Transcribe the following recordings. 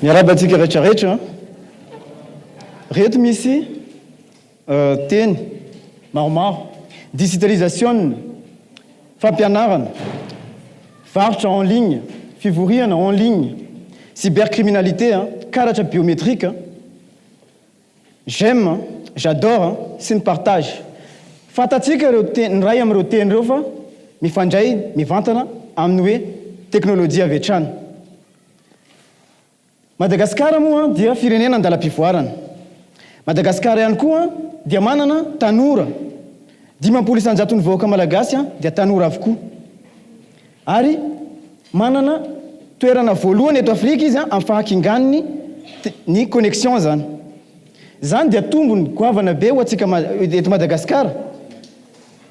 Miarabantsika rehetrarehetra reto misy teny maromaro digitalisation fampianarana varotra en ligne fivoriana en ligne cybercriminalité karatra biométrique j'aime j'adore sy ny partage fantatsika ireo teny ray amin'ireo teny ireo fa mifandray mivantana amin'ny hoe teknôlôjia avy hatrany. Madagasikara moa dia firenena andalam-pivoarana. Madagasikara ihany koa dia manana tanora 50 isanjaton'ny vahoaka malagasy dia tanora avokoa. Ary manana toerana voalohany eto Afrika izy amin'ny fahakingan'ny ny connexion zany. Zany dia tombony goavana be ho antsika eto Madagasikara.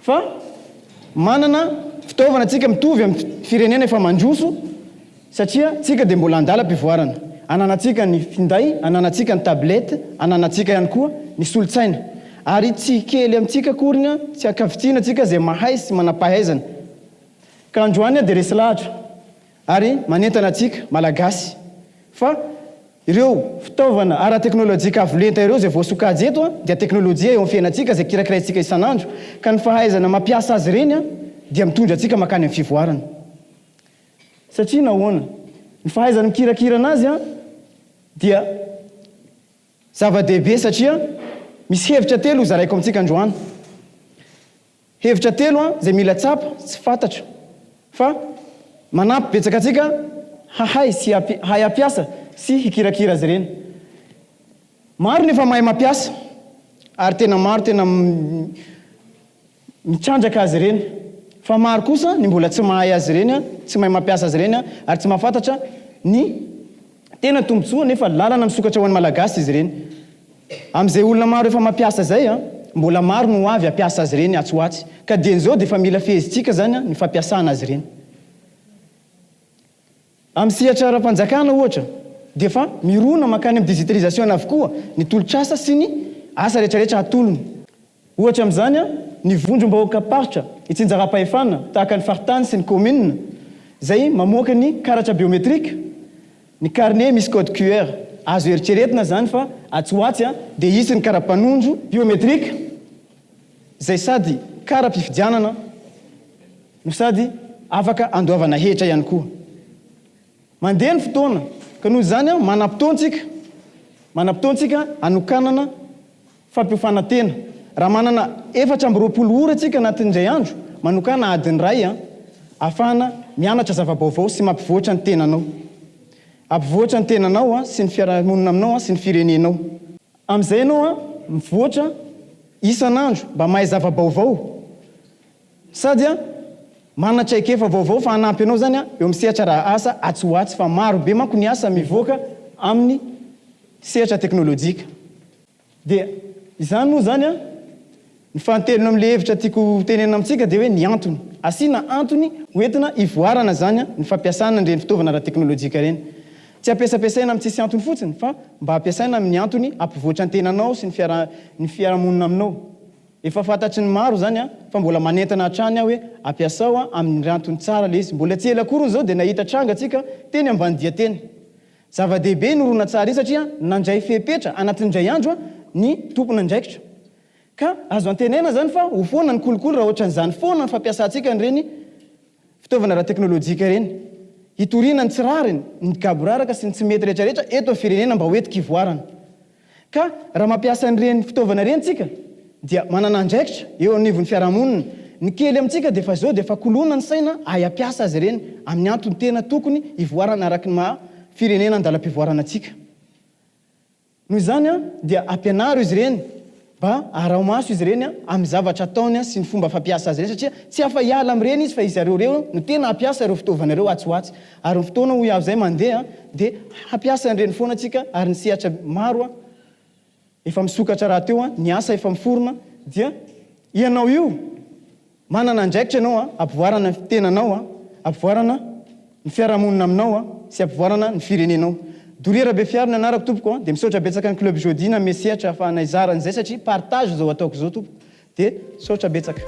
Fa manana fitaovana tsika mitovy amin'ny firenena efa mandroso satria tsika dia mbola andalam-pivoarana. Ananatsika ny finday, ananatsika ny tablette, ananatsika ihany koa ny solotsaina. Ary tsy kely amintsika korina, tsy akavitsiana tsika zay mahay sy manam-pahaizana. Ka androany dia resy lahatra ary manentana atsika malagasy. Fa ireo fitaovana ara-teknôlôjika avolenta ireo zay voasokajy eto dia teknôlôjia eo amin'ny fiainantsika zay kirakiraintsika isanandro. Ka ny fahaizana mampiasa azy ireny dia mitondra atsika makany amin'ny fivoarana. Satria nahoana? Ny fahaizana mikirakira anazy dia zava-dehibe satria misy hevitra telo zaraiko amintsika androany. Hevitra telo zay mila tsapa tsy fantatra fa manampy betsaka atsika hahay sy hay ampiasa sy hikirakira azy ireny. Maro nefa mahay mampiasa ary tena maro tena mitsandraka azy ireny. Fa maro kosa ny mbola tsy mahay azy ireny, tsy mahay mampiasa azy ireny ary tsy mahafantatra ny tena tombotsoa nefa lalana misokatra ho an'ny malagasy izy ireny. Amin'izay olona maro efa mampiasa zay mbola maro no avy ampiasa azy ireny atsoatsy. Ka dian'izao dia efa mila fehezintsika zany ny fampiasana azy ireny. Amin'ny sehatra ara-panjakana ohatra dia efa mirona makany amin'ny digitalisation avokoa ny tolotr'asa sy ny asa rehetrarehetra atolony. Ohatra amin'izany ny vondrom-bahoaka paritra itsinjaram-pahefana tahaka ny faritany sy ny commune zay mamoaka ny karatra biométrique, ny carnet misy code QR. Azo eritreretina zany fa atsoatsy dia isy ny kara-panondro biométrique zay sady kara-pifidianana no sady afaka andoavana hetra ihany koa. Mandeha ny fotoana ka noho izany manam-potoantsika anokanana fampiofana tena. Raha manana 420 ora tsika anatin'indray andro manokana adiny ray ahafahana mianatra zava-baovao sy mampivoatra ny tenanao. Ampivoatra ny tenanao sy ny fiarahamonina aminao sy ny firenenao. Amin'izay ianao mivoatra isanandro mba mahay zava-baovao sady manatraikefa vaovao fa hanampy anao zany eo amin'ny sehatra raha asa atsoatsy fa maro be manko ny asa mivoaka amin'ny sehatra teknôlôjika. Dia izany moa zany ny fantelona amin'ilay hevitra tiako tenena amintsika dia hoe ny antony. Asiana antony hoentina ivoarana zany ny fampiasana ireny fitaovana ara-teknôlôjika ireny. Tsy ampiasapiasaina amin'ny tsisy antony fotsiny fa mba ampiasaina amin'ny antony ampivoatra ny tenanao sy ny fiarahamonina aminao. Efa fantatry ny maro zany fa mbola manentana hatrany hoe ampiasao amin'ny antony tsara le izy. Mbola tsy ela akory zao dia nahita tranga tsika teny ambany dia teny. Zava-dehibe norona tsara izy satria nandray fepetra anatin'indray andro ny tompona andraikitra. Ka azo antenena zany fa ho foana ny kolikoly raha ohatra n'izany foana ny fampiasantsika n'ireny fitaovana ara-teknôlôjika ireny. Hitoriana ny tsirariny, ny gaboraraka sy ny tsy mety rehetrarehetra eto amin'ny firenena mba hoentika ivoarana. Ka raha mampiasa n'ireny fitaovana ireny tsika dia manana andraikitra eo anivon'ny fiarahamonina. Ny kely amintsika dia efa zao dia efa kolona ny saina hay ampiasa azy ireny amin'ny antony tena tokony ivoarana araka ny firenena andalam-pivoarana antsika. Noho izany dia ampianaro izy ireny mba arao-maso izy ireny amin'ny zavatra ataony sy ny fomba fampiasa azy ireny satria tsy afa hiala amin'ireny izy fa izy ireo no tena ampiasa ireo fitaovana ireo atsoatsy. Ary ny fotoana ho avy zay mandeha dia hampiasa an'ireny foana atsika ary ny sehatra maro efa misokatra raha teo ny asa efa miforona dia ianao io manana andraikitra ianao ampivoarana ny tenanao, ampivoarana ny fiarahamonina aminao sy ampivoarana ny firenenao. Dorera be fiarina anarako tompoko dia misaotra betsaka ny club Jodina mesehatra ahafahana izaran'izay satria partage zao ataoko zao tompoko dia misaotra betsaka.